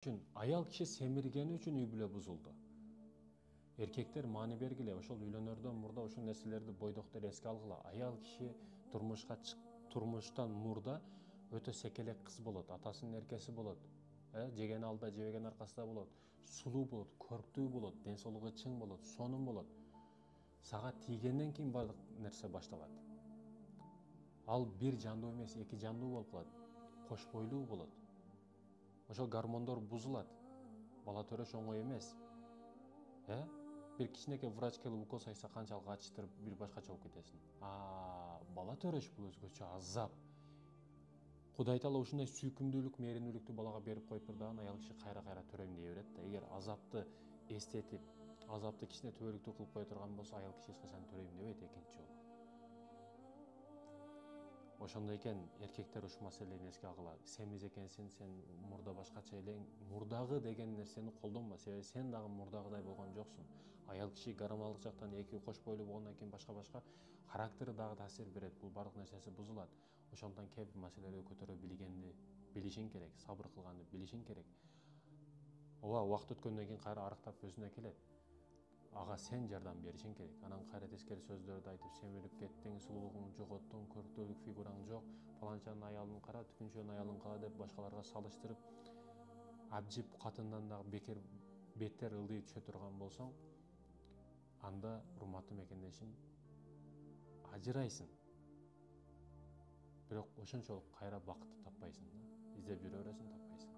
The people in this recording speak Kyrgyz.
Üçün ayal kişi semиргени үчүн үй бүлө бузулду. Эркектер маани бергиле, ошол үйлөнөрдөн мурда ушул нерселерди бойдоктор эске алгыла. Ayal киши турмуштан мурда өтө секелек кыз болот, атасынын эркеси болот. Жеген алда, жебеген аркасында болот. Сулуу болот, көрктүү болот, ден соолугу чың болот, сонун болот. Сага тийгенден кийин баардык нерсе башталат. Ал бир жандуу эмес, эки жандуу болуп калат. Кош бойлуу болот. Ошол гормондор бузулат. Бала төрөш оңой эмес. Бир кичинекей врач келип укол сайса канчалык ачтырып бир башкача болуп кетесиң. Бала төрөш бул өзгөчө азап. Кудай таала ушундай сүйкүмдүүлүк, мээримдүүлүктү балага берип коюп турган аял киши кайра төрөйм дей берет да. Эгер азапты эстетип, азапты кичине төбөлүктүү кылып кое турган болсо, аял киши эч качан төрөйм дебейт экинчи жолу. Ошондой экен эркектер ушул маселени эске алгыла. Семиз экенсиң, сен мурда башкача элең. Мурдагы деген нерсени колдонма, себеби сен дагы мурдагыдай болгон жоксуң. Аял киши гормоналдык жактан эки кош бойлуу болгондон кийин башка характери дагы таасир берет. Бул бардык нерсеси бузулат. Ошондуктан кээ бир маселелерди көтөрө билгенди билишиң керек, сабыр кылганды билишиң керек. Ооба, убакыт өткөндөн кийин кайра арыктап өзүнө келет. Ага сен жардам беришиң керек. Анан кайра тескери сөздөрдү айтып, семирип кеттиң, сулуулугуңду жоготтуң, көрктүүлүк фигураң жок, паланчанын аялын кара, түкүнчөнүн аялын кара деп башкаларга салыштырып, абжип катындан дагы беттер ылдый түшө турган болсоң, анда урматтуу мекендешим, ажырайсың. Бирок ошончолук кайра бакытты таппайсың да. Издеп жүрө бересиң, таппайсың.